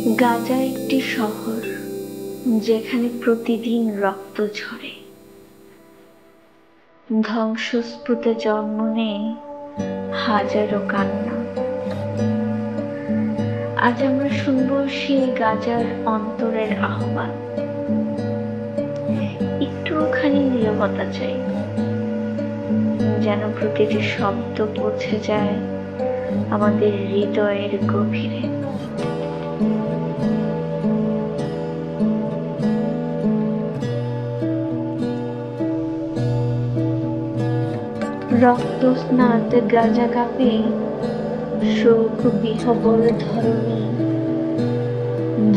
গাজা একটি শহর যেখানে প্রতিদিন রক্ত ঝরে, ধ্বংসস্পৃতে জন্ম নেয় হাজারো কান্না। আজ আমরা শুনব সেই গাজার অন্তরের আহ্বান। একটুখানি নীরবতা চাই, যেন প্রতিটি শব্দ পৌঁছে যায় আমাদের হৃদয়ের গভীরে। রক্তস্নাত গাজা কাঁপে, শোক বিহবল ধরণী,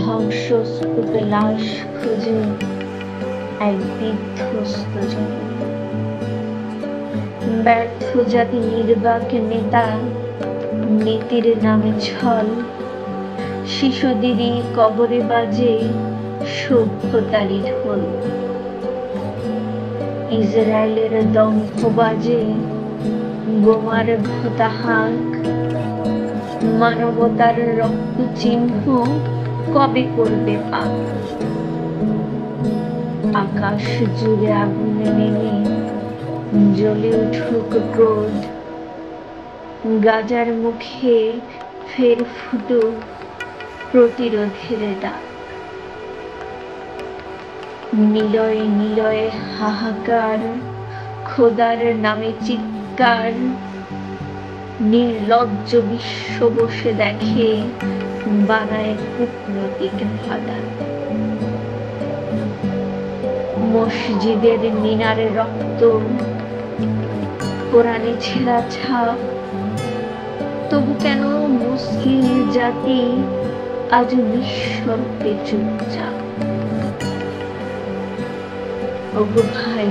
ধ্বংসস্তূপ লাশ খুঁজে এক বিধ্বস্ত জমি। ব্যর্থ জাতি নির্বাক নেতা, নীতির নামে ছল, শিশুদেরই কবরে বাজে সভ্যতারই ঢোল। ইসরায়েলের দম্ভ বাজে বোমার ভোঁতা হাঁক, মানবতার রক্ত চিহ্ন কবে করবে পাক। আকাশ জুড়ে আগুনে নেমে জ্বলে উঠুক ক্রোধ, গাজার মুখে ফের ফুটুক প্রতিরোধের ডাক। নিলয়ে নিলয়ে হাহাকার, খোদার নামে চিৎকার, নির্লজ্জ বিশ্ব বসে দেখে বানায় কূটনৈতিক ভাদা। মসজিদের মিনারে রক্ত, কোরআনে ছেঁড়া ছাপ, তবু কেন মুসলিম জাতি আজ নিঃশব্দে চুপচাপ? ওগো ভাই,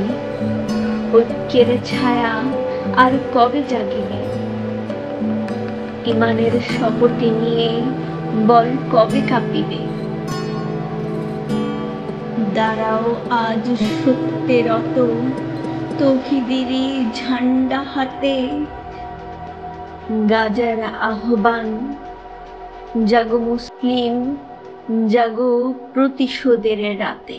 ঐক্যের ছায়া আর কবে জাগিবে? ইমানের শপথে নিয়ে বল কবে কাঁপিবে? দাঁড়াও আজ সত্যের রত, তৌহিদেরই ঝান্ডা হাতে। গাজার আহ্বান, জাগো মুসলিম, জাগো প্রতিশোধের রাতে।